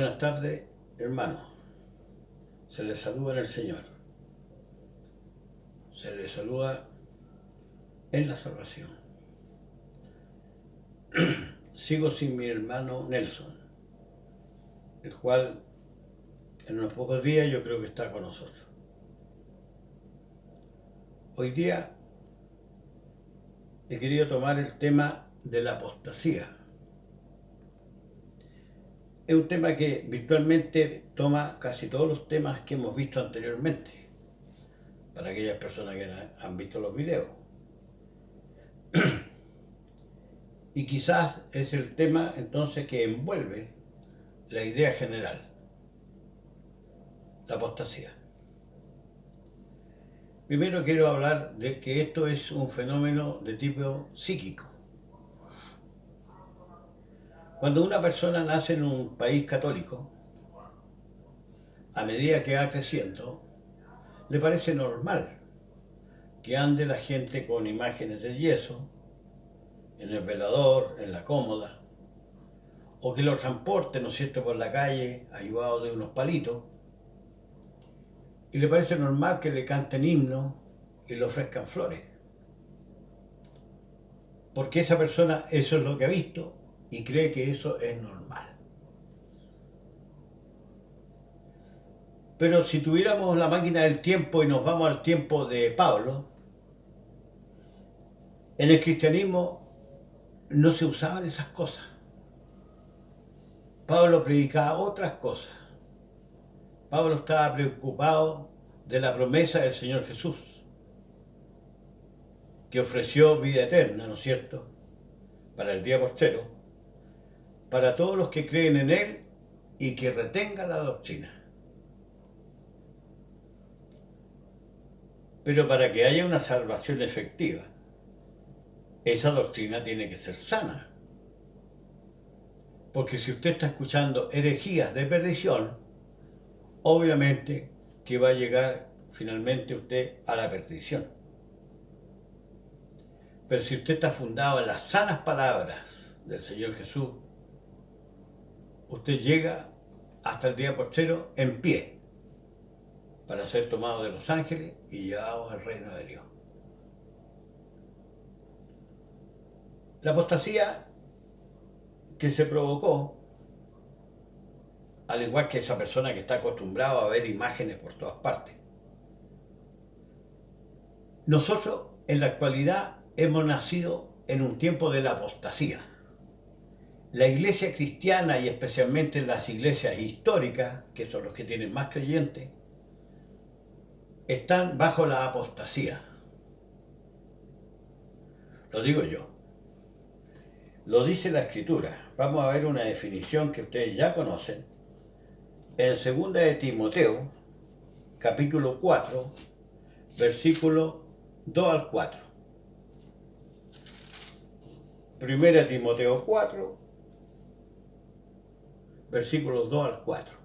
Buenas tardes, hermanos. Se les saluda en el Señor. Se les saluda en la salvación. Sigo sin mi hermano Nelson, el cual en unos pocos días yo creo que está con nosotros. Hoy día he querido tomar el tema de la apostasía. Es un tema que virtualmente toma casi todos los temas que hemos visto anteriormente, para aquellas personas que han visto los videos. Y quizás es el tema entonces que envuelve la idea general, la apostasía. Primero quiero hablar de que esto es un fenómeno de tipo psíquico. Cuando una persona nace en un país católico, a medida que va creciendo, le parece normal que ande la gente con imágenes de yeso, en el velador, en la cómoda, o que lo transporte, ¿no es cierto?, por la calle, ayudado de unos palitos, y le parece normal que le canten himnos y le ofrezcan flores. Porque esa persona eso es lo que ha visto y cree que eso es normal. Pero si tuviéramos la máquina del tiempo y nos vamos al tiempo de Pablo, en el cristianismo no se usaban esas cosas. Pablo predicaba otras cosas. Pablo estaba preocupado de la promesa del Señor Jesús, que ofreció vida eterna, ¿no es cierto?, para el día postrero, para todos los que creen en Él y que retengan la doctrina. Pero para que haya una salvación efectiva, esa doctrina tiene que ser sana. Porque si usted está escuchando herejías de perdición, obviamente que va a llegar finalmente usted a la perdición. Pero si usted está fundado en las sanas palabras del Señor Jesús, usted llega hasta el día postrero en pie para ser tomado de los ángeles y llevado al reino de Dios. La apostasía que se provocó, al igual que esa persona que está acostumbrada a ver imágenes por todas partes, nosotros en la actualidad hemos nacido en un tiempo de la apostasía. La iglesia cristiana y especialmente las iglesias históricas, que son los que tienen más creyentes, están bajo la apostasía. Lo digo yo. Lo dice la Escritura. Vamos a ver una definición que ustedes ya conocen. En 2 de Timoteo, capítulo 4, versículo 2 al 4. 1 Timoteo 4, versículos 2 al 4.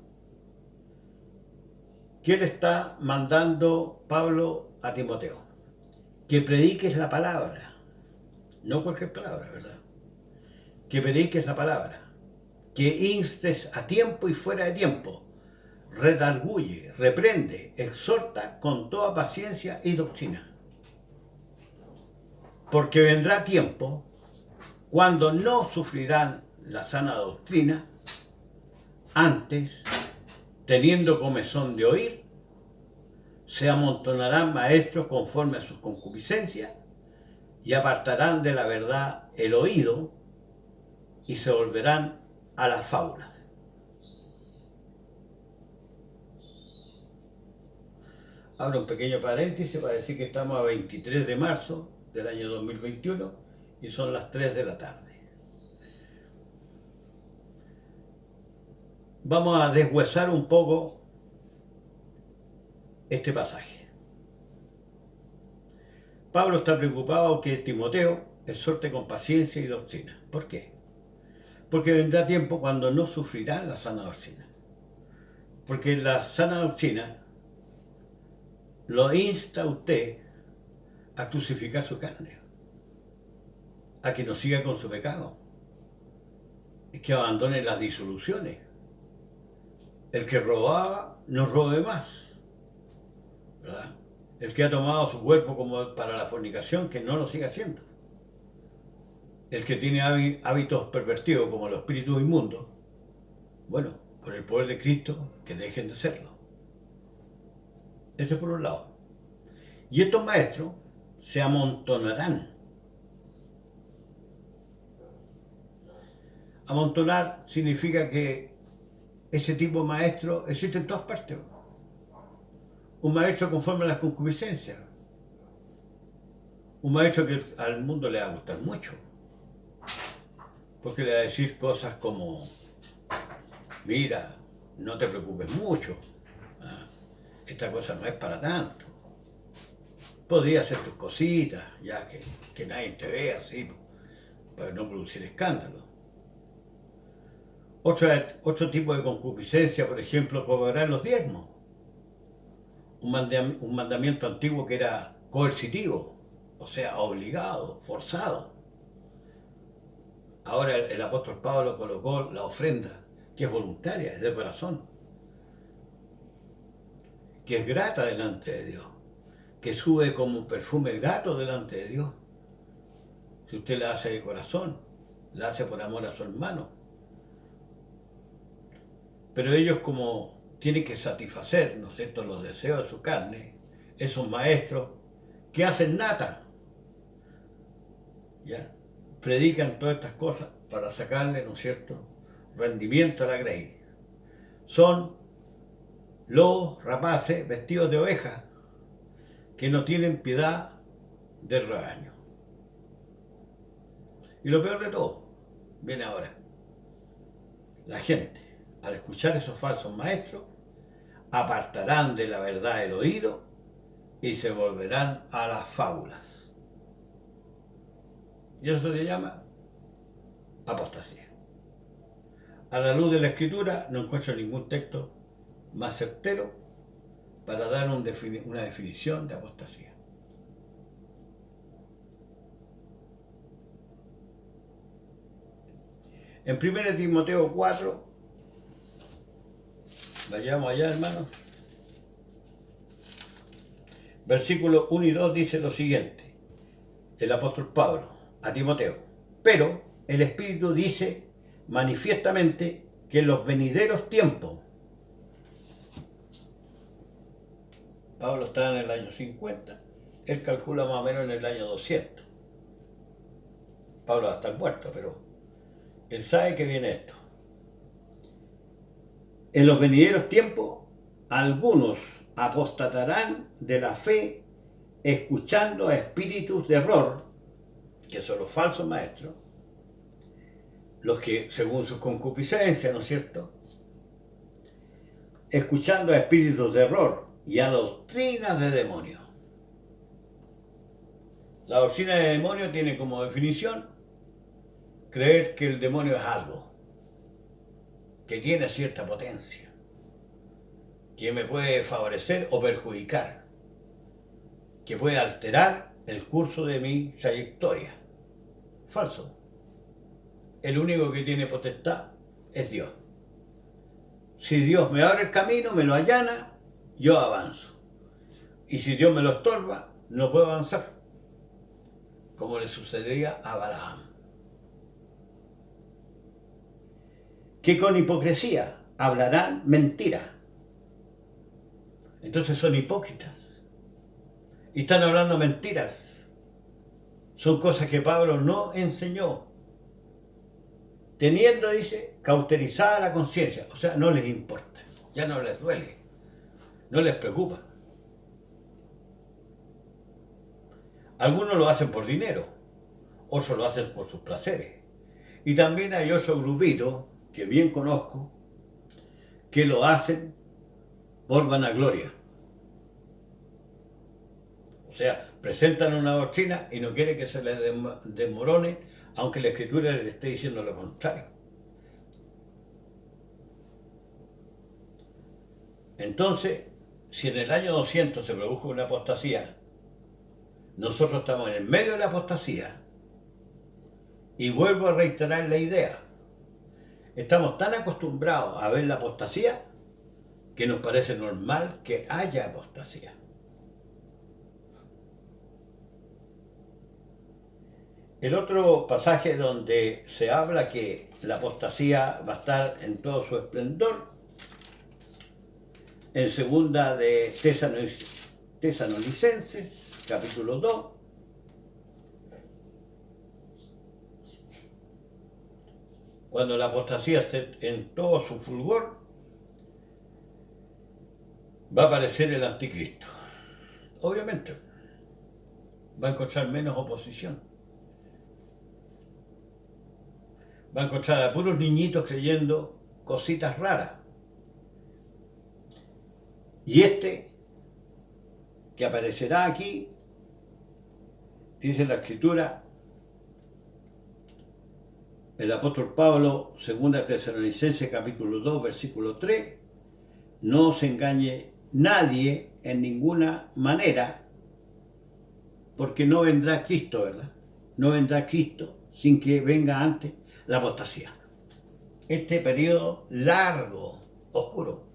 ¿Qué le está mandando Pablo a Timoteo? Que prediques la palabra. No cualquier palabra, ¿verdad? Que prediques la palabra. Que instes a tiempo y fuera de tiempo. Redarguye, reprende, exhorta con toda paciencia y doctrina. Porque vendrá tiempo cuando no sufrirán la sana doctrina, antes, teniendo comezón de oír, se amontonarán maestros conforme a sus concupiscencias y apartarán de la verdad el oído y se volverán a las fábulas. Abro un pequeño paréntesis para decir que estamos a 23 de marzo del año 2021 y son las 3 de la tarde. Vamos a deshuesar un poco este pasaje. Pablo está preocupado que Timoteo exhorte con paciencia y doctrina. ¿Por qué? Porque vendrá tiempo cuando no sufrirán la sana doctrina. Porque la sana doctrina lo insta a usted a crucificar su carne, a que no siga con su pecado, y que abandone las disoluciones, el que robaba no robe más, ¿verdad? El que ha tomado su cuerpo como para la fornicación, que no lo siga haciendo. El que tiene hábitos pervertidos como los espíritus inmundos, bueno, por el poder de Cristo, que dejen de serlo. Eso es por un lado. Y estos maestros se amontonarán. Amontonar significa que ese tipo de maestro existe en todas partes. Un maestro conforme a las concupiscencias. Un maestro que al mundo le va a gustar mucho. Porque le va a decir cosas como, mira, no te preocupes mucho. Esta cosa no es para tanto. Podría hacer tus cositas, ya que nadie te vea así, para no producir escándalo. Otro tipo de concupiscencia, por ejemplo, cobrar los diezmos. Un mandamiento antiguo que era coercitivo, o sea, obligado, forzado. Ahora el apóstol Pablo colocó la ofrenda, que es voluntaria, es de corazón, que es grata delante de Dios, que sube como un perfume grato delante de Dios. Si usted la hace de corazón, la hace por amor a su hermano. Pero ellos, como tienen que satisfacer, ¿no es cierto?, los deseos de su carne, esos maestros que hacen nata, ¿ya? Predican todas estas cosas para sacarle, ¿no es cierto?, rendimiento a la grey. Son lobos rapaces vestidos de ovejas que no tienen piedad del rebaño. Y lo peor de todo, viene ahora. La gente, al escuchar esos falsos maestros, apartarán de la verdad el oído y se volverán a las fábulas. Y eso se llama apostasía. A la luz de la Escritura no encuentro ningún texto más certero para dar una definición de apostasía. En 1 Timoteo 4, vayamos allá, hermanos, versículos 1 y 2 dice lo siguiente, el apóstol Pablo a Timoteo: pero el Espíritu dice manifiestamente que en los venideros tiempos, Pablo está en el año 50, él calcula más o menos en el año 200. Pablo va a estar muerto, pero él sabe que viene esto. En los venideros tiempos, algunos apostatarán de la fe escuchando a espíritus de error, que son los falsos maestros, los que según sus concupiscencias, ¿no es cierto?, escuchando a espíritus de error y a doctrinas de demonios. La doctrina de demonios tiene como definición creer que el demonio es algo, que tiene cierta potencia, que me puede favorecer o perjudicar, que puede alterar el curso de mi trayectoria. Falso. El único que tiene potestad es Dios. Si Dios me abre el camino, me lo allana, yo avanzo. Y si Dios me lo estorba, no puedo avanzar, como le sucedería a Balaam. Que con hipocresía hablarán mentira. Entonces son hipócritas. Y están hablando mentiras. Son cosas que Pablo no enseñó. Teniendo, dice, cauterizada la conciencia. O sea, no les importa. Ya no les duele. No les preocupa. Algunos lo hacen por dinero. Otros lo hacen por sus placeres. Y también hay otro grupito que bien conozco, que lo hacen por vanagloria. O sea, presentan una doctrina y no quieren que se les desmorone, aunque la Escritura les esté diciendo lo contrario. Entonces, si en el año 200 se produjo una apostasía, nosotros estamos en el medio de la apostasía. Y vuelvo a reiterar la idea. Estamos tan acostumbrados a ver la apostasía que nos parece normal que haya apostasía. El otro pasaje donde se habla que la apostasía va a estar en todo su esplendor, en segunda de Tesalonicenses, capítulo 2, cuando la apostasía esté en todo su fulgor, va a aparecer el anticristo. Obviamente, va a encontrar menos oposición. Va a encontrar a puros niñitos creyendo cositas raras. Y este, que aparecerá aquí, dice la Escritura, el apóstol Pablo, 2 Tesalonicenses capítulo 2, versículo 3, no se engañe nadie en ninguna manera, porque no vendrá Cristo, ¿verdad? No vendrá Cristo sin que venga antes la apostasía. Este periodo largo, oscuro,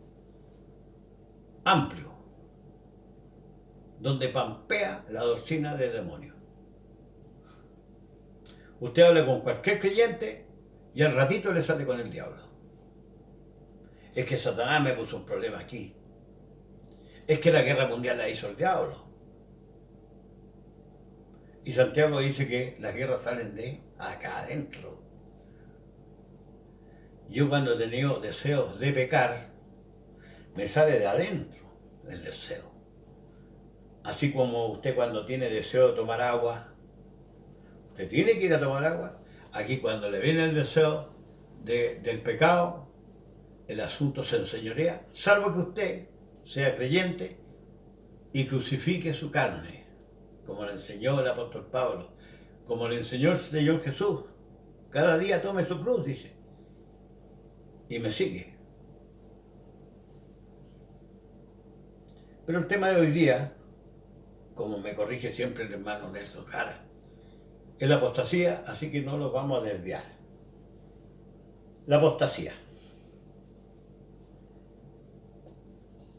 amplio, donde pampea la doctrina del demonio. Usted habla con cualquier creyente y al ratito le sale con el diablo. Es que Satanás me puso un problema aquí. Es que la guerra mundial la hizo el diablo. Y Santiago dice que las guerras salen de acá adentro. Yo cuando he tenido deseos de pecar, me sale de adentro el deseo. Así como usted cuando tiene deseo de tomar agua, usted tiene que ir a tomar agua. Aquí cuando le viene el deseo del pecado, el asunto se enseñorea, salvo que usted sea creyente y crucifique su carne, como le enseñó el apóstol Pablo, como le enseñó el Señor Jesús. Cada día tome su cruz, dice, y me sigue. Pero el tema de hoy día, como me corrige siempre el hermano Nelson Jara, es la apostasía, así que no lo vamos a desviar. La apostasía.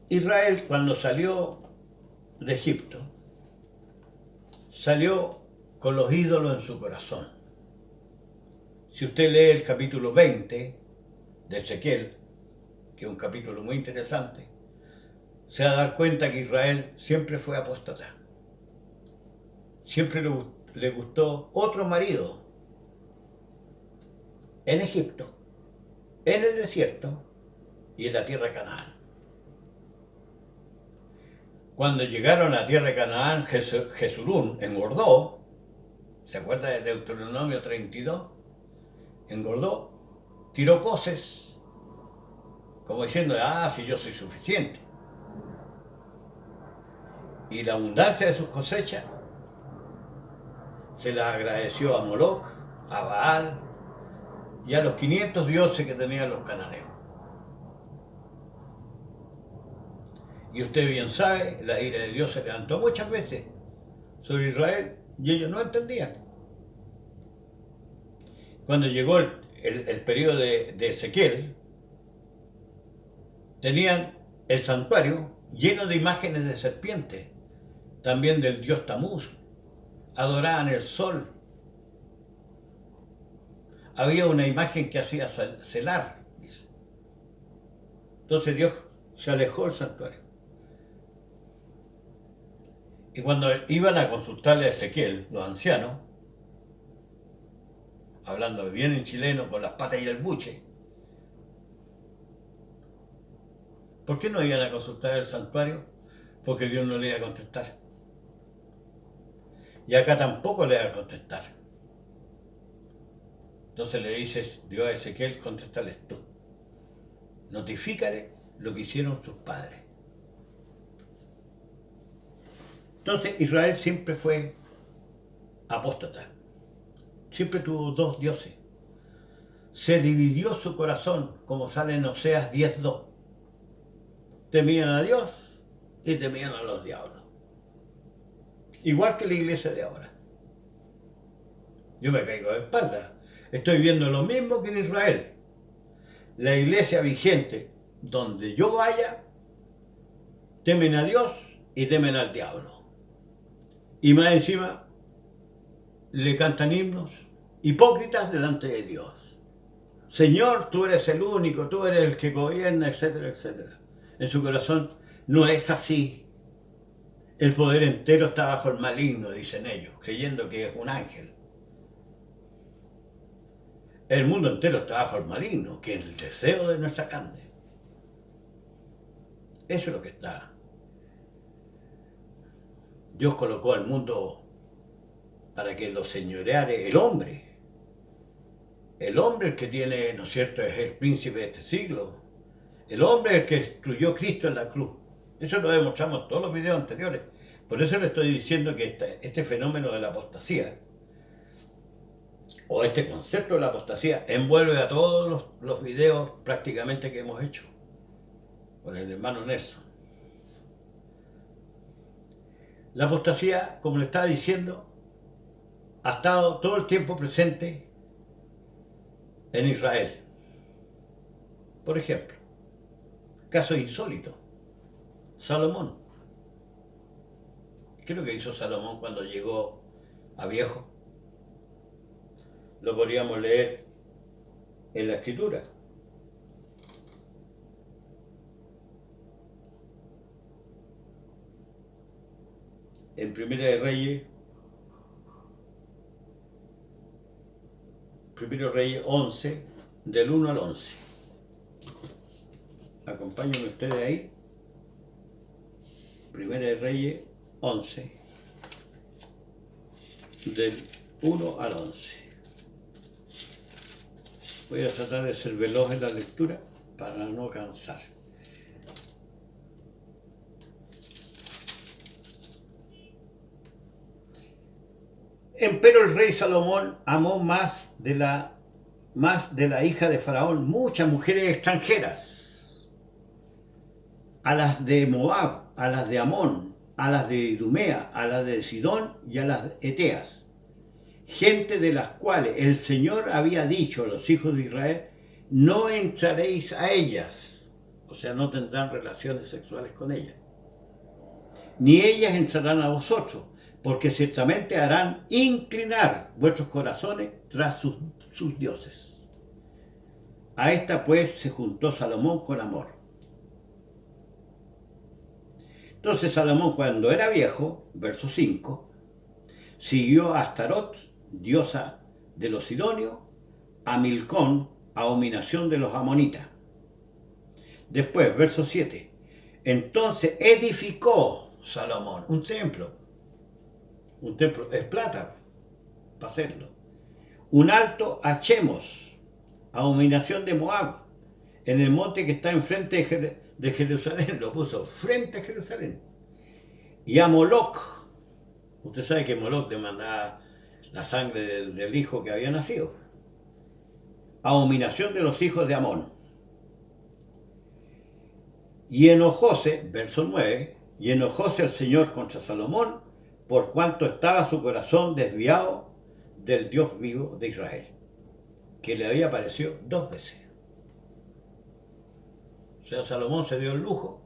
Israel, cuando salió de Egipto, salió con los ídolos en su corazón. Si usted lee el capítulo 20 de Ezequiel, que es un capítulo muy interesante, se va a dar cuenta que Israel siempre fue apóstata. Siempre le gustó otro marido en Egipto, en el desierto y en la tierra de Canaán. Cuando llegaron a la tierra de Canaán, Jesurún engordó, ¿se acuerda de Deuteronomio 32? Engordó, tiró coces, como diciendo, si yo soy suficiente. Y la abundancia de sus cosechas se la agradeció a Moloc, a Baal y a los 500 dioses que tenían los cananeos. Y usted bien sabe, la ira de Dios se levantó muchas veces sobre Israel y ellos no entendían. Cuando llegó el periodo de Ezequiel, tenían el santuario lleno de imágenes de serpientes, también del dios Tamuz, adoraban el sol. Había una imagen que hacía celar, dice. Entonces Dios se alejó del santuario. Y cuando iban a consultarle a Ezequiel, los ancianos, hablando bien en chileno, con las patas y el buche, ¿por qué no iban a consultar el santuario? Porque Dios no le iba a contestar. Y acá tampoco le va a contestar. Entonces le dices, Dios a Ezequiel, contéstales tú. Notifícale lo que hicieron sus padres. Entonces Israel siempre fue apóstata. Siempre tuvo dos dioses. Se dividió su corazón, como sale en Oseas 10:2. Temían a Dios y temían a los diablos. Igual que la iglesia de ahora. Yo me caigo de espalda. Estoy viendo lo mismo que en Israel. La iglesia vigente, donde yo vaya, temen a Dios y temen al diablo. Y más encima le cantan himnos hipócritas delante de Dios. Señor, tú eres el único, tú eres el que gobierna, etcétera, etcétera. En su corazón no es así. El poder entero está bajo el maligno, dicen ellos, creyendo que es un ángel. El mundo entero está bajo el maligno, que es el deseo de nuestra carne. Eso es lo que está. Dios colocó al mundo para que lo señoreare el hombre. El hombre el que tiene, ¿no es cierto?, es el príncipe de este siglo. El hombre es el que destruyó Cristo en la cruz. Eso lo demostramos en todos los videos anteriores. Por eso le estoy diciendo que este fenómeno de la apostasía, o este concepto de la apostasía, envuelve a todos los videos prácticamente que hemos hecho con el hermano Nelson. La apostasía, como le estaba diciendo, ha estado todo el tiempo presente en Israel. Por ejemplo, caso insólito, Salomón. ¿Qué es lo que hizo Salomón cuando llegó a viejo? Lo podríamos leer en la Escritura. En Primera de Reyes, Primero Reyes 11, del 1 al 11. Acompáñenme ustedes ahí. Primera de Reyes 11, del 1 al 11. Voy a tratar de ser veloz en la lectura para no cansar. Empero el rey Salomón amó más de la hija de Faraón muchas mujeres extranjeras, a las de Moab, a las de Amón, a las de Idumea, a las de Sidón y a las eteas, gente de las cuales el Señor había dicho a los hijos de Israel: no entraréis a ellas, o sea, no tendrán relaciones sexuales con ellas, ni ellas entrarán a vosotros, porque ciertamente harán inclinar vuestros corazones tras sus dioses. A esta pues se juntó Salomón con amor. Entonces Salomón, cuando era viejo, verso 5, siguió a Astarot, diosa de los sidonios, a Milcón, abominación de los amonitas. Después, verso 7, entonces edificó Salomón un templo es plata para hacerlo, un alto a Chemos, abominación de Moab, en el monte que está enfrente de Jerusalén, lo puso frente a Jerusalén, y a Moloc. Usted sabe que Moloc demandaba la sangre del hijo que había nacido. Abominación de los hijos de Amón. Y enojóse, verso 9, y enojóse el Señor contra Salomón, por cuanto estaba su corazón desviado del Dios vivo de Israel, que le había aparecido 2 veces. O sea, Salomón se dio el lujo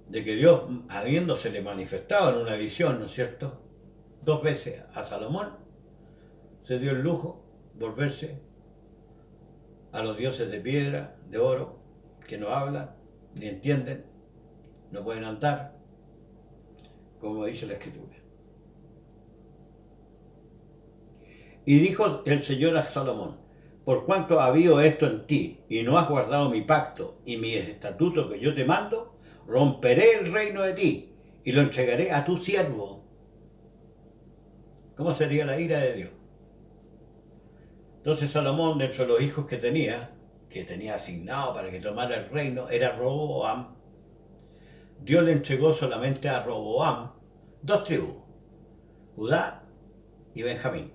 de que Dios, habiéndosele manifestado en una visión, ¿no es cierto?, 2 veces a Salomón, se dio el lujo volverse a los dioses de piedra, de oro, que no hablan, ni entienden, no pueden andar, como dice la Escritura. Y dijo el Señor a Salomón: por cuanto ha habido esto en ti, y no has guardado mi pacto y mis estatutos que yo te mando, romperé el reino de ti, y lo entregaré a tu siervo. ¿Cómo sería la ira de Dios? Entonces Salomón, dentro de los hijos que tenía asignado para que tomara el reino, era Roboam. Dios le entregó solamente a Roboam 2 tribus, Judá y Benjamín.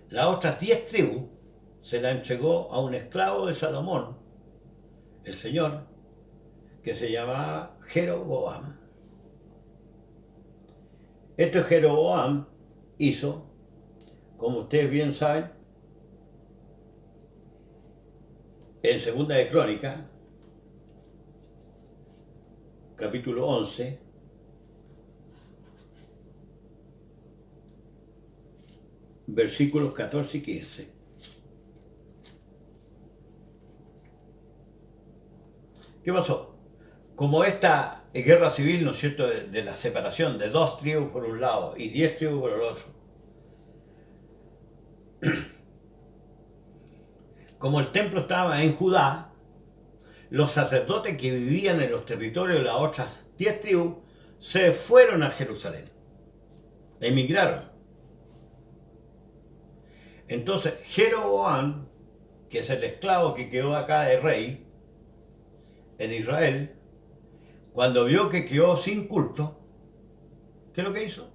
Las otras 10 tribus se las entregó a un esclavo de Salomón, el Señor, que se llamaba Jeroboam. Este Jeroboam hizo, como ustedes bien saben, en Segunda de Crónicas, capítulo 11, versículos 14 y 15. ¿Qué pasó? Como esta guerra civil, ¿no es cierto?, de la separación de 2 tribus por un lado y 10 tribus por el otro. Como el templo estaba en Judá, los sacerdotes que vivían en los territorios de las otras 10 tribus se fueron a Jerusalén, emigraron. Entonces Jeroboam, que es el esclavo que quedó acá de rey en Israel, cuando vio que quedó sin culto, ¿qué es lo que hizo?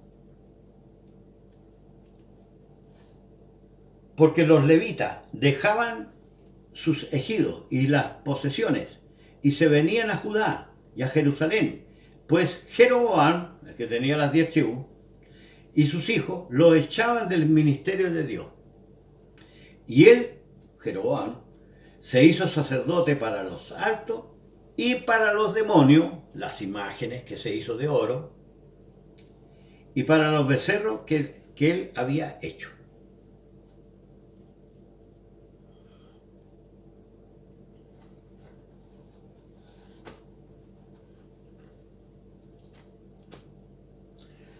Porque los levitas dejaban sus ejidos y las posesiones y se venían a Judá y a Jerusalén, pues Jeroboam, el que tenía las 10 tribus, y sus hijos los echaban del ministerio de Dios. Y él, Jeroboam, se hizo sacerdote para los altos y para los demonios, las imágenes que se hizo de oro, y para los becerros que él había hecho.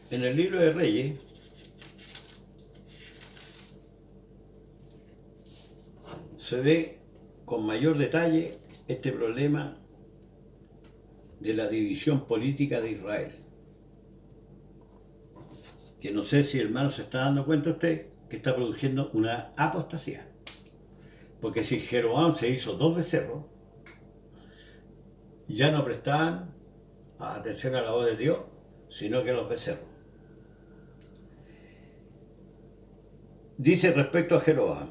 En el libro de Reyes se ve con mayor detalle este problema de la división política de Israel. Que no sé si hermano se está dando cuenta usted que está produciendo una apostasía. Porque si Jeroboam se hizo 2 becerros, ya no prestaban atención a la voz de Dios, sino que a los becerros. Dice respecto a Jeroboam: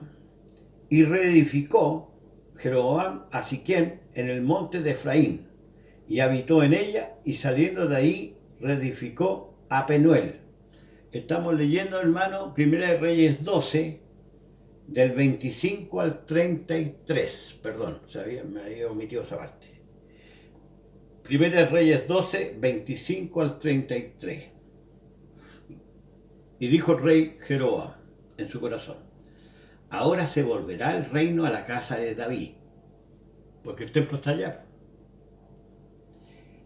y reedificó Jeroboam a Siquem en el monte de Efraín, y habitó en ella, y saliendo de ahí reedificó a Penuel. Estamos leyendo, hermano, 1 Reyes 12, del 25 al 33. Perdón, me había omitido esa parte. 1 Reyes 12, 25 al 33. Y dijo el rey Jeroboam en su corazón: ahora se volverá el reino a la casa de David, porque el templo está allá.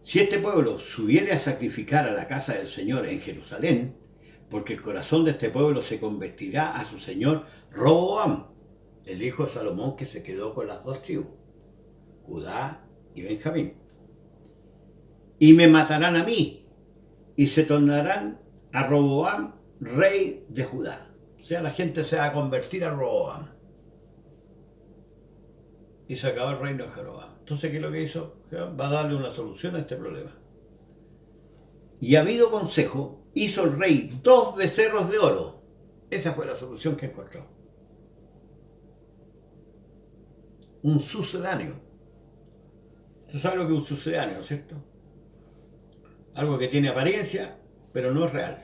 Si este pueblo subiere a sacrificar a la casa del Señor en Jerusalén, porque el corazón de este pueblo se convertirá a su señor Roboam, el hijo de Salomón, que se quedó con las 2 tribus, Judá y Benjamín. Y me matarán a mí, y se tornarán a Roboam rey de Judá. O sea, la gente se va a convertir a Roboam. Y se acabó el reino de Jeroboam. Entonces, ¿qué es lo que hizo? Va a darle una solución a este problema. Y habido consejo, hizo el rey 2 becerros de oro. Esa fue la solución que encontró. Un sucedáneo. ¿Tú sabes lo que es un sucedáneo, no es cierto? Algo que tiene apariencia, pero no es real.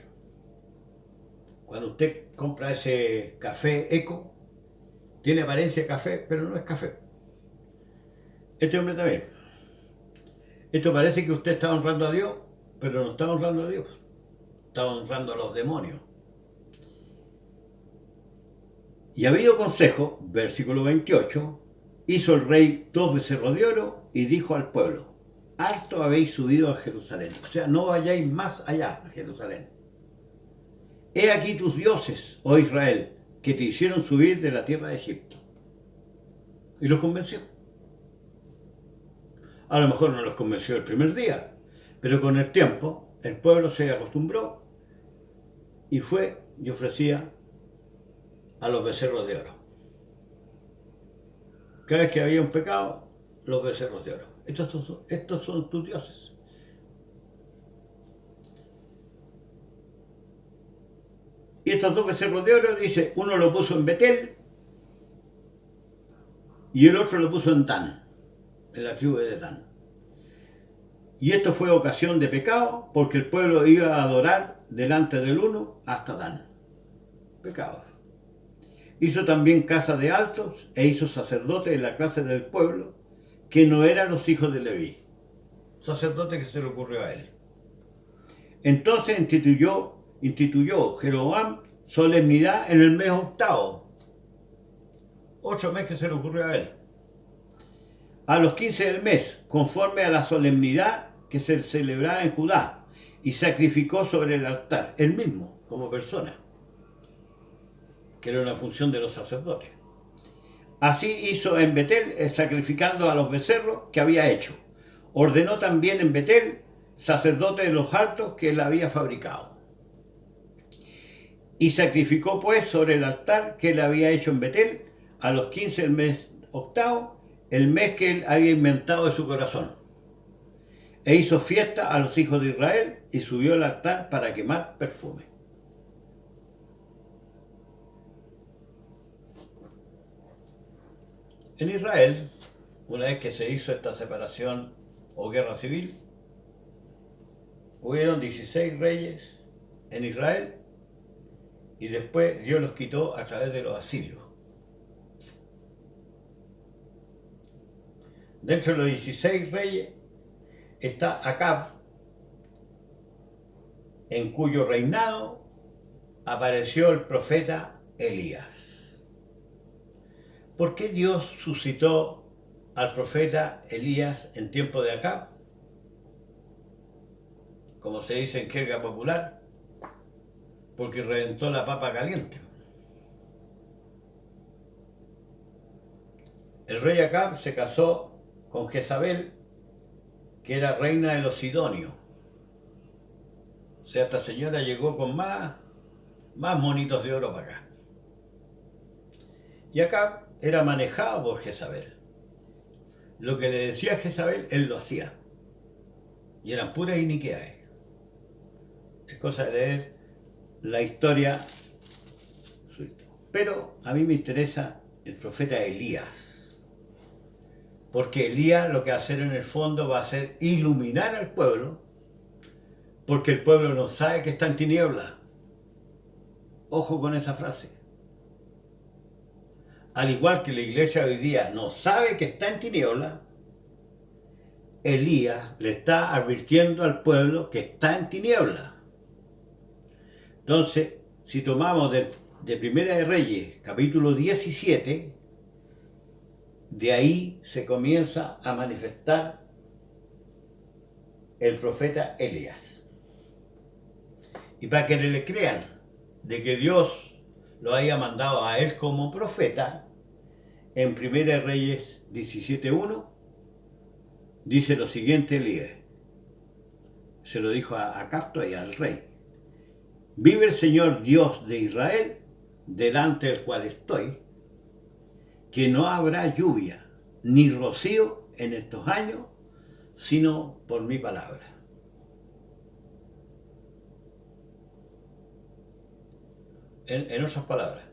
Cuando usted compra ese café Eco, tiene apariencia de café, pero no es café. Este hombre también. Esto parece que usted está honrando a Dios, pero no está honrando a Dios. Está honrando a los demonios. Y habido consejo, versículo 28, hizo el rey 2 becerros de oro y dijo al pueblo: harto habéis subido a Jerusalén. O sea, no vayáis más allá a Jerusalén. He aquí tus dioses, oh Israel, que te hicieron subir de la tierra de Egipto. Y los convenció. A lo mejor no los convenció el primer día, pero con el tiempo el pueblo se acostumbró y fue y ofrecía a los becerros de oro. Cada vez que había un pecado, los becerros de oro. Estos son tus dioses. Y estos 2 becerros de oro, dice, uno lo puso en Betel y el otro lo puso en Dan, en la tribu de Dan. Y esto fue ocasión de pecado, porque el pueblo iba a adorar delante del uno hasta Dan. Pecados. Hizo también casa de altos e hizo sacerdotes de la clase del pueblo, que no eran los hijos de Leví. sacerdote que se le ocurrió a él. Entonces instituyó Jeroboam solemnidad en el mes octavo. 8 meses que se le ocurrió a él. A los 15 del mes, conforme a la solemnidad que se celebraba en Judá, y sacrificó sobre el altar, él mismo, como persona, que era una función de los sacerdotes. Así hizo en Betel, sacrificando a los becerros que había hecho. Ordenó también en Betel, sacerdote de los altos que él había fabricado. Y sacrificó pues sobre el altar que él había hecho en Betel, a los 15 del mes octavo, el mes que él había inventado de su corazón. E hizo fiesta a los hijos de Israel y subió al altar para quemar perfume. En Israel, una vez que se hizo esta separación o guerra civil, hubieron 16 reyes en Israel y después Dios los quitó a través de los asirios. Dentro de los 16 reyes está Acab, en cuyo reinado apareció el profeta Elías. ¿Por qué Dios suscitó al profeta Elías en tiempo de Acab? Como se dice en jerga popular, porque reventó la papa caliente. El rey Acab se casó con Jezabel, que era reina de los sidonios. O sea, esta señora llegó con más monitos de oro para acá. Y Acab era manejado por Jezabel. Lo que le decía Jezabel, él lo hacía. Y eran puras iniquidades. Es cosa de leer la historia. Pero a mí me interesa el profeta Elías. Porque Elías lo que va a hacer en el fondo va a ser iluminar al pueblo, porque el pueblo no sabe que está en tinieblas. Ojo con esa frase. Al igual que la iglesia hoy día no sabe que está en tinieblas, Elías le está advirtiendo al pueblo que está en tinieblas. Entonces, si tomamos de Primera de Reyes, capítulo 17, de ahí se comienza a manifestar el profeta Elías. Y para que le crean de que Dios lo haya mandado a él como profeta, en Primera de Reyes 17:1 dice lo siguiente Elías. Se lo dijo a Acab y al rey. Vive el Señor Dios de Israel, delante del cual estoy, que no habrá lluvia ni rocío en estos años, sino por mi palabra. En otras palabras,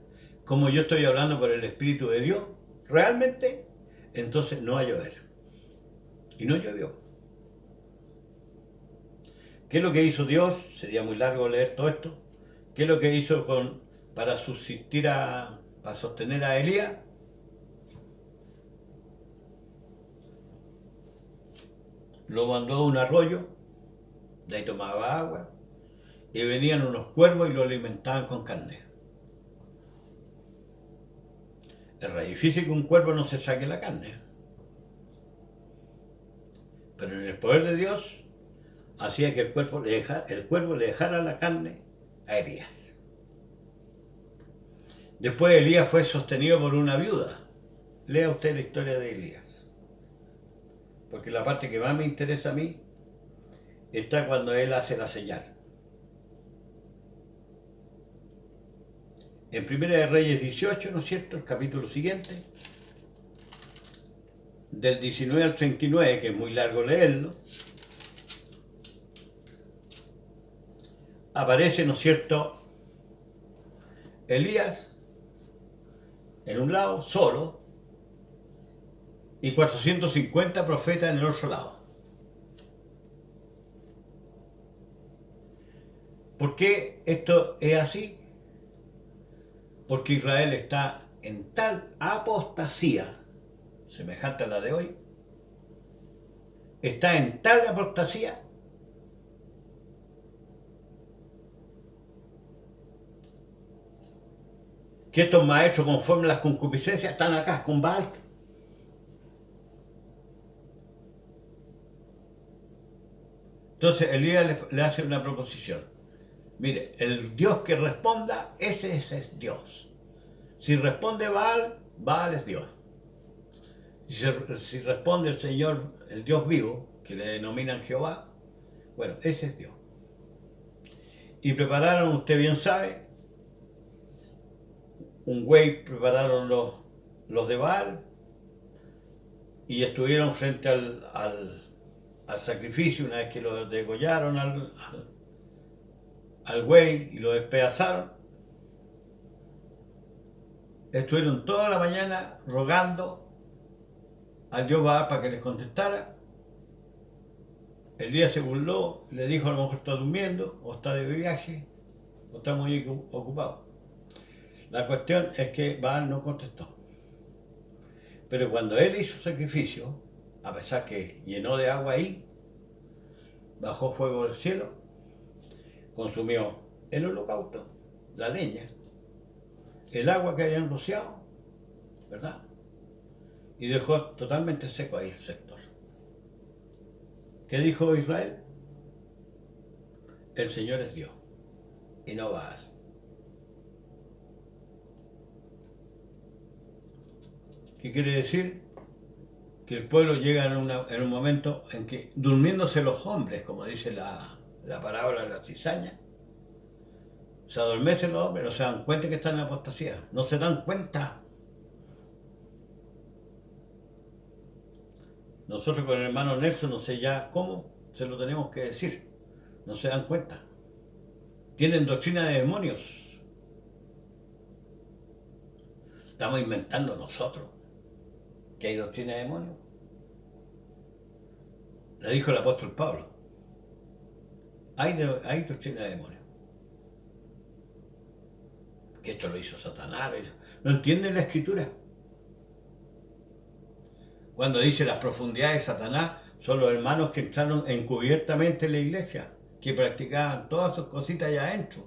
como yo estoy hablando por el Espíritu de Dios, realmente, entonces no va a llover. Y no llovió. ¿Qué es lo que hizo Dios? Sería muy largo leer todo esto. ¿Qué es lo que hizo para sostener a Elías? Lo mandó a un arroyo, de ahí tomaba agua, y venían unos cuervos y lo alimentaban con carne. Es re difícil que un cuervo no se saque la carne. Pero en el poder de Dios hacía que el cuervo le dejara la carne a Elías. Después Elías fue sostenido por una viuda. Lea usted la historia de Elías. Porque la parte que más me interesa a mí está cuando él hace la señal. En Primera de Reyes 18, ¿no es cierto?, el capítulo siguiente, del 19 al 39, que es muy largo leerlo, aparece, ¿no es cierto?, Elías en un lado, solo, y 450 profetas en el otro lado. ¿Por qué esto es así? Porque Israel está en tal apostasía, semejante a la de hoy, está en tal apostasía que estos maestros, conforme a las concupiscencias, están acá con Baal. Entonces Elías le hace una proposición. Mire, el Dios que responda, ese es Dios. Si responde Baal, Baal es Dios. Si responde el Señor, el Dios vivo, que le denominan Jehová, bueno, ese es Dios. Y prepararon, usted bien sabe, un güey, prepararon los de Baal y estuvieron frente al sacrificio una vez que lo degollaron al güey y lo despedazaron. Estuvieron toda la mañana rogando al dios Baal para que les contestara. Elías se burló, le dijo: a lo mejor está durmiendo, o está de viaje, o está muy ocupado. La cuestión es que Baal no contestó. Pero cuando él hizo sacrificio, a pesar que llenó de agua ahí, bajó fuego del cielo, consumió el holocausto, la leña, el agua que habían rociado, ¿verdad? Y dejó totalmente seco ahí el sector. ¿Qué dijo Israel? El Señor es Dios y no Baal. ¿Qué quiere decir? Que el pueblo llega en un momento en que, durmiéndose los hombres, como dice la parábola de la cizaña, se adormecen los hombres, no se dan cuenta que están en apostasía, no se dan cuenta. Nosotros con el hermano Nelson, no sé ya cómo se lo tenemos que decir, no se dan cuenta. Tienen doctrina de demonios. Estamos inventando nosotros que hay doctrina de demonios. Le dijo el apóstol Pablo: hay doctrina de demonios. Que esto lo hizo Satanás. No entienden la escritura. Cuando dice las profundidades de Satanás, son los hermanos que entraron encubiertamente en la iglesia, que practicaban todas sus cositas allá adentro.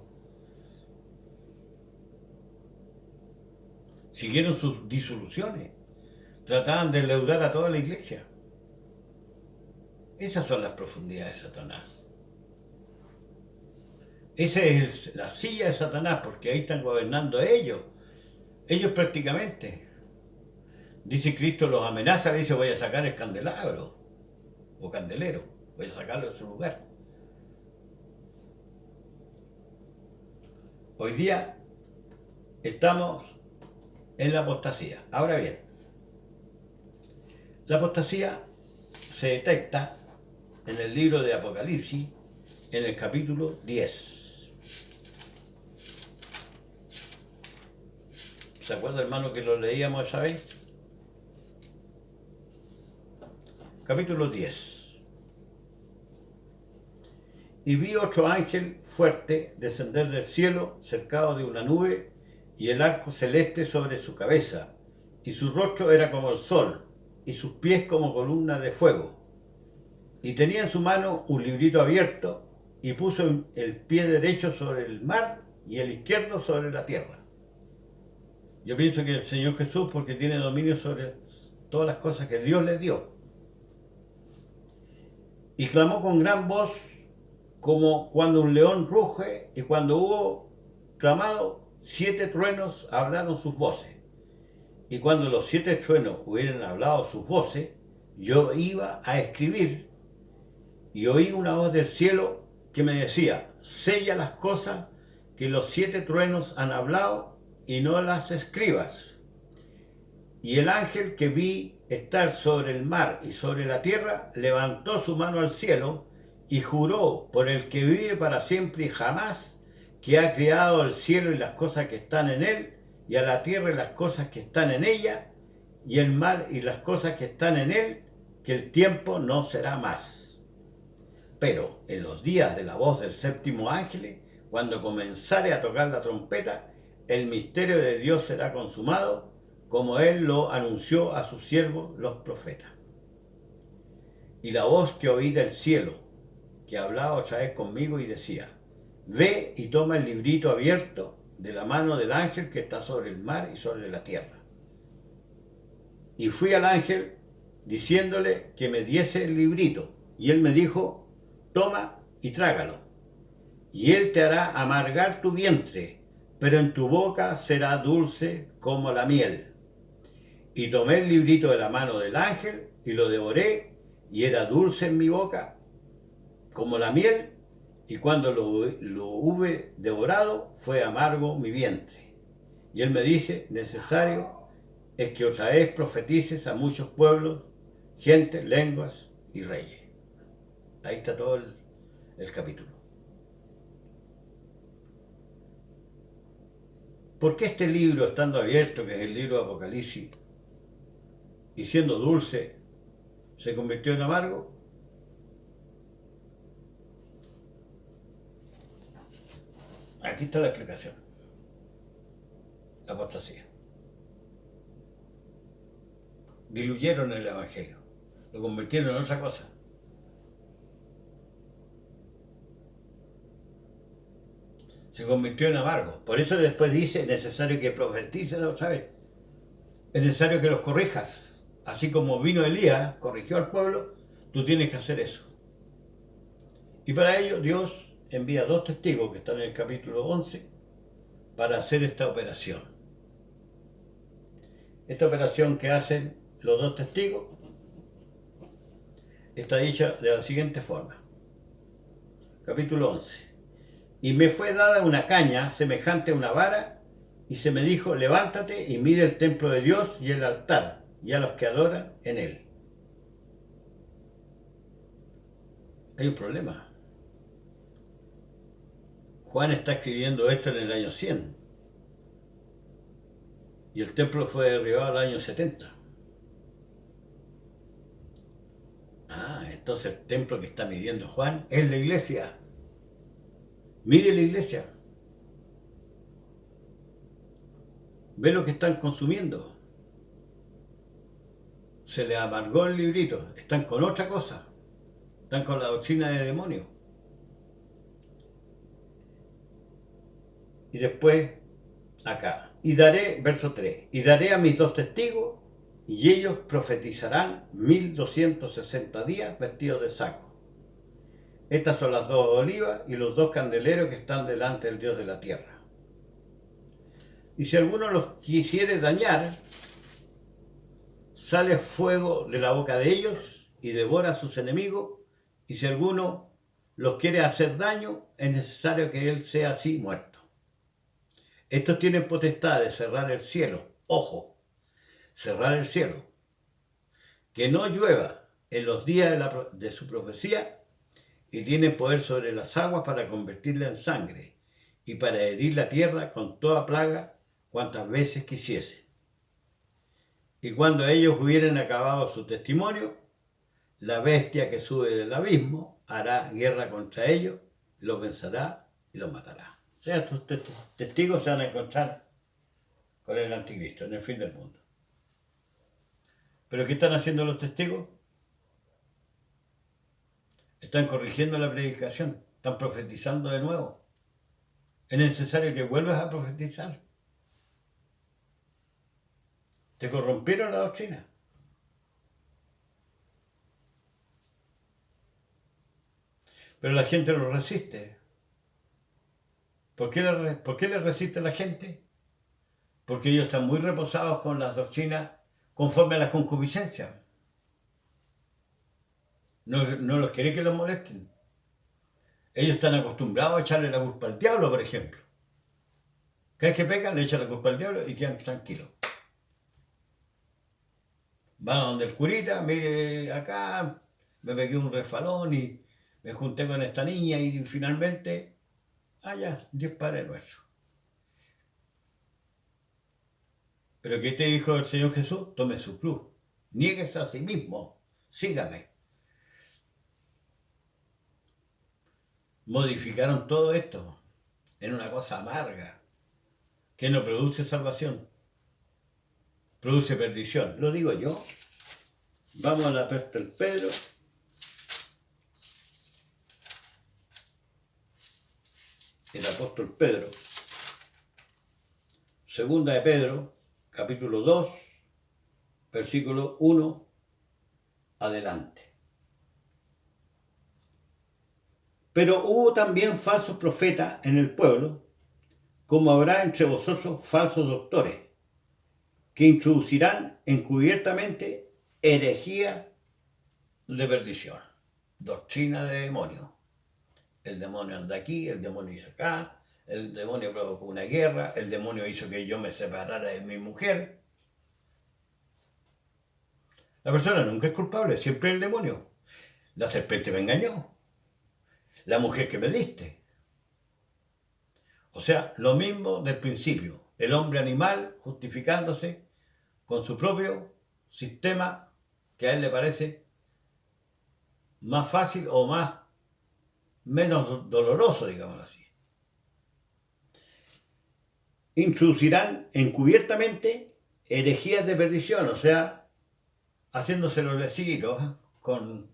Siguieron sus disoluciones. Trataban de endeudar a toda la iglesia. Esas son las profundidades de Satanás. Esa es la silla de Satanás, porque ahí están gobernando ellos. Ellos prácticamente. Dice Cristo, los amenaza, le dice: voy a sacar el candelabro o candelero, voy a sacarlo de su lugar. Hoy día estamos en la apostasía. Ahora bien, la apostasía se detecta en el libro de Apocalipsis, en el capítulo 10. ¿Se acuerda, hermano, que lo leíamos esa vez? Capítulo 10. Y vi otro ángel fuerte descender del cielo, cercado de una nube, y el arco celeste sobre su cabeza, y su rostro era como el sol, y sus pies como columna de fuego. Y tenía en su mano un librito abierto, y puso el pie derecho sobre el mar y el izquierdo sobre la tierra. Yo pienso que el Señor Jesús, porque tiene dominio sobre todas las cosas que Dios le dio. Y clamó con gran voz, como cuando un león ruge, y cuando hubo clamado, 7 truenos hablaron sus voces. Y cuando los 7 truenos hubieran hablado sus voces, yo iba a escribir, y oí una voz del cielo que me decía: sella las cosas que los 7 truenos han hablado, y no las escribas. Y el ángel que vi estar sobre el mar y sobre la tierra levantó su mano al cielo y juró por el que vive para siempre y jamás, que ha creado el cielo y las cosas que están en él, y a la tierra y las cosas que están en ella, y el mar y las cosas que están en él, que el tiempo no será más. Pero en los días de la voz del séptimo ángel, cuando comenzare a tocar la trompeta, el misterio de Dios será consumado, como él lo anunció a sus siervos los profetas. Y la voz que oí del cielo, que hablaba otra vez conmigo y decía, ve y toma el librito abierto de la mano del ángel que está sobre el mar y sobre la tierra. Y fui al ángel diciéndole que me diese el librito. Y él me dijo, toma y trágalo. Y él te hará amargar tu vientre, pero en tu boca será dulce como la miel. Y tomé el librito de la mano del ángel y lo devoré, y era dulce en mi boca como la miel, y cuando lo hube devorado fue amargo mi vientre. Y él me dice, necesario es que otra vez profetices a muchos pueblos, gente, lenguas y reyes. Ahí está todo el capítulo. ¿Por qué este libro, estando abierto, que es el libro de Apocalipsis, y siendo dulce, se convirtió en amargo? Aquí está la explicación. La apostasía. Diluyeron el evangelio, lo convirtieron en otra cosa. Se convirtió en amargo. Por eso después dice, es necesario que profetices otra vez. Es necesario que los corrijas. Así como vino Elías, corrigió al pueblo, tú tienes que hacer eso. Y para ello Dios envía 2 testigos que están en el capítulo 11 para hacer esta operación. Esta operación que hacen los 2 testigos está hecha de la siguiente forma. Capítulo 11. Y me fue dada una caña semejante a una vara, y se me dijo, levántate y mide el templo de Dios y el altar, y a los que adoran en él. Hay un problema. Juan está escribiendo esto en el año 100. Y el templo fue derribado al año 70. Entonces el templo que está midiendo Juan es la iglesia. Mide la iglesia. Ve lo que están consumiendo. Se les amargó el librito. Están con otra cosa. Están con la doctrina de demonios. Y después, acá. Y daré, verso 3, y daré a mis 2 testigos, y ellos profetizarán 1260 días vestidos de saco. Estas son las 2 olivas y los 2 candeleros que están delante del Dios de la tierra. Y si alguno los quisiere dañar, sale fuego de la boca de ellos y devora a sus enemigos, y si alguno los quiere hacer daño, es necesario que él sea así muerto. Estos tienen potestad de cerrar el cielo. Ojo, cerrar el cielo. Que no llueva en los días de su profecía, y tienen poder sobre las aguas para convertirla en sangre y para herir la tierra con toda plaga cuantas veces quisiese. Y cuando ellos hubieren acabado su testimonio, la bestia que sube del abismo hará guerra contra ellos, los vencerá y los matará. O sea, estos testigos se van a encontrar con el anticristo en el fin del mundo. ¿Pero qué están haciendo los testigos? Están corrigiendo la predicación, están profetizando de nuevo. Es necesario que vuelvas a profetizar. Te corrompieron la doctrina. Pero la gente lo resiste. ¿Por qué le resiste la gente? Porque ellos están muy reposados con las doctrinas conforme a las concupiscencias. No los quiere que los molesten. Ellos están acostumbrados a echarle la culpa al diablo, por ejemplo. Cada vez que pecan, le echan la culpa al diablo y quedan tranquilos. Van a donde el curita, mire, acá me pegué un refalón y me junté con esta niña y finalmente, ya, Dios Padre nuestro. Pero ¿qué te dijo el Señor Jesús? Tome su cruz, niéguese a sí mismo, sígame. Modificaron todo esto en una cosa amarga que no produce salvación, produce perdición. Lo digo yo. Vamos a la apóstol Pedro, el apóstol Pedro. Segunda de Pedro, capítulo 2, versículo 1 adelante. Pero hubo también falsos profetas en el pueblo, como habrá entre vosotros falsos doctores, que introducirán encubiertamente herejía de perdición, doctrina de demonio. El demonio anda aquí, el demonio hizo acá, el demonio provocó una guerra, el demonio hizo que yo me separara de mi mujer. La persona nunca es culpable, siempre es el demonio. La serpiente me engañó, la mujer que me diste. O sea, lo mismo del principio, el hombre animal justificándose con su propio sistema que a él le parece más fácil o menos doloroso, digamos así. Introducirán encubiertamente herejías de perdición, o sea, haciéndose los lecitos con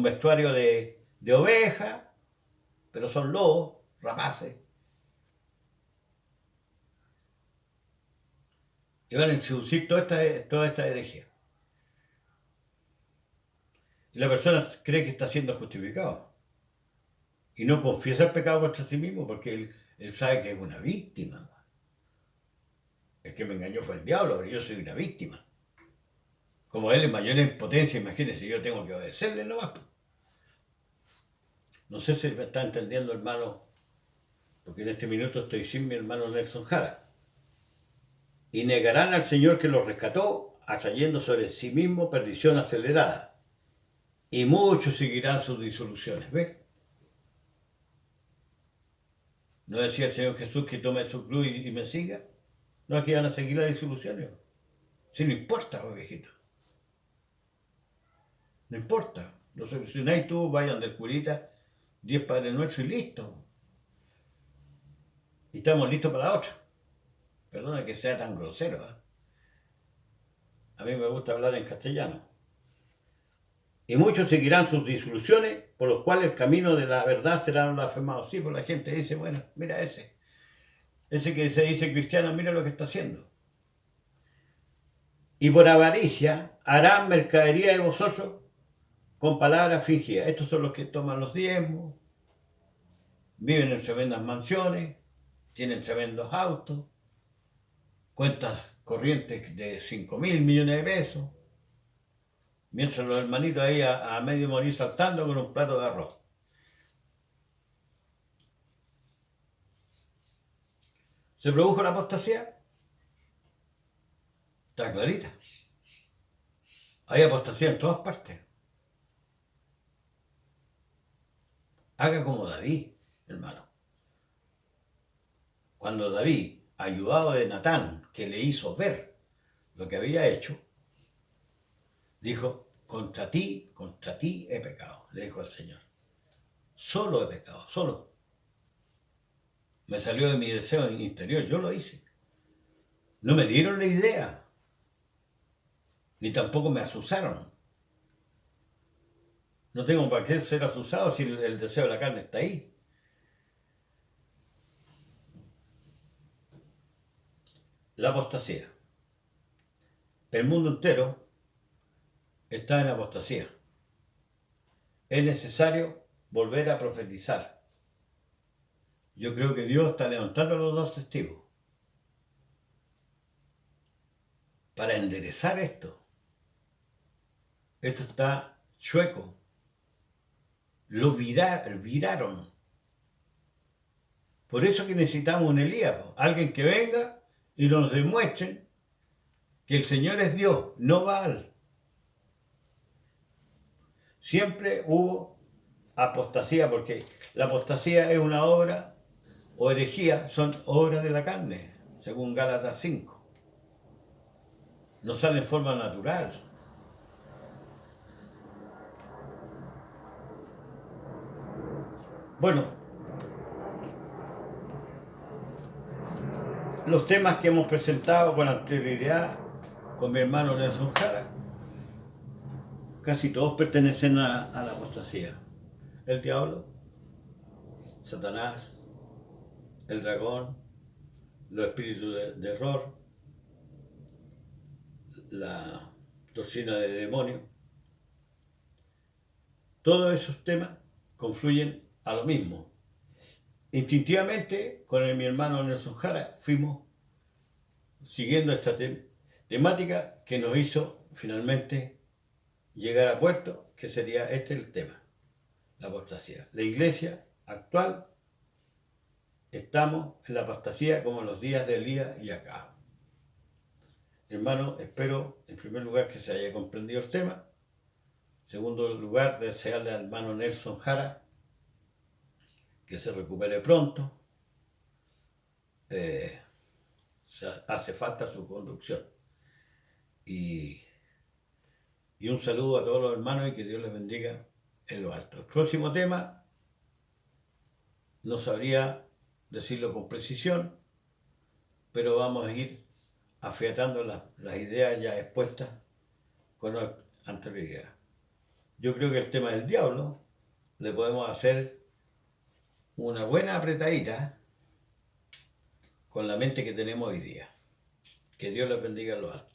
vestuario de oveja, pero son lobos, rapaces. Y van a introducir toda esta herejía. Y la persona cree que está siendo justificado. Y no confiesa el pecado contra sí mismo porque él sabe que es una víctima. El que me engañó fue el diablo, pero yo soy una víctima. Como él es mayor en potencia, imagínense, yo tengo que obedecerle nomás. No sé si me está entendiendo, hermano, porque en este minuto estoy sin mi hermano Nelson Jara. Y negarán al Señor que los rescató, atrayendo sobre sí mismo perdición acelerada. Y muchos seguirán sus disoluciones. ¿Ves? ¿No decía el Señor Jesús que tome su cruz y me siga? No, aquí van a seguir las disoluciones. Si no importa, viejito. No importa. Lo solucionáis tú, vayan del curita, 10 Padres Nuestros y listo. Y estamos listos para la otra. Perdona que sea tan grosero. A mí me gusta hablar en castellano. Y muchos seguirán sus disoluciones, por los cuales el camino de la verdad será blasfemado. Sí, pues la gente dice, bueno, mira ese que se dice cristiano, mira lo que está haciendo. Y por avaricia harán mercadería de vosotros con palabras fingidas. Estos son los que toman los diezmos, viven en tremendas mansiones, tienen tremendos autos, cuentas corrientes de 5.000 millones de pesos, mientras los hermanitos ahí a medio morir saltando con un plato de arroz. ¿Se produjo la apostasía? Está clarita. Hay apostasía en todas partes. Haga como David, hermano. Cuando David, ayudado de Natán, que le hizo ver lo que había hecho, dijo, contra ti he pecado, le dijo al Señor. Solo he pecado, solo. Me salió de mi deseo interior, yo lo hice. No me dieron la idea, ni tampoco me asusaron. No tengo para qué ser asusado si el deseo de la carne está ahí. La apostasía. El mundo entero está en apostasía. Es necesario volver a profetizar. Yo creo que Dios está levantando a los dos testigos para enderezar esto. Esto está chueco. Lo viraron. Por eso que necesitamos un Elías, alguien que venga y nos demuestre que el Señor es Dios, no Baal. Siempre hubo apostasía, porque la apostasía es una obra, o herejía, son obras de la carne, según Gálatas 5. No sale en forma natural. Bueno, los temas que hemos presentado con anterioridad con mi hermano Nelson Jara, casi todos pertenecen a la apostasía. El diablo, Satanás, el dragón, los espíritus de error, la doctrina de demonio. Todos esos temas confluyen a lo mismo. Instintivamente, con mi hermano Nelson Jara, fuimos siguiendo esta temática que nos hizo finalmente llegar a puerto, que sería este el tema, la apostasía. La iglesia actual, estamos en la apostasía como en los días de Elías y Acab. Hermano, espero en primer lugar que se haya comprendido el tema. En segundo lugar, desearle al hermano Nelson Jara que se recupere pronto. Hace falta su conducción. Y un saludo a todos los hermanos y que Dios les bendiga en lo alto. El próximo tema no sabría decirlo con precisión, pero vamos a ir afiatando las ideas ya expuestas con anterioridad. Yo creo que el tema del diablo le podemos hacer una buena apretadita con la mente que tenemos hoy día. Que Dios les bendiga en lo alto.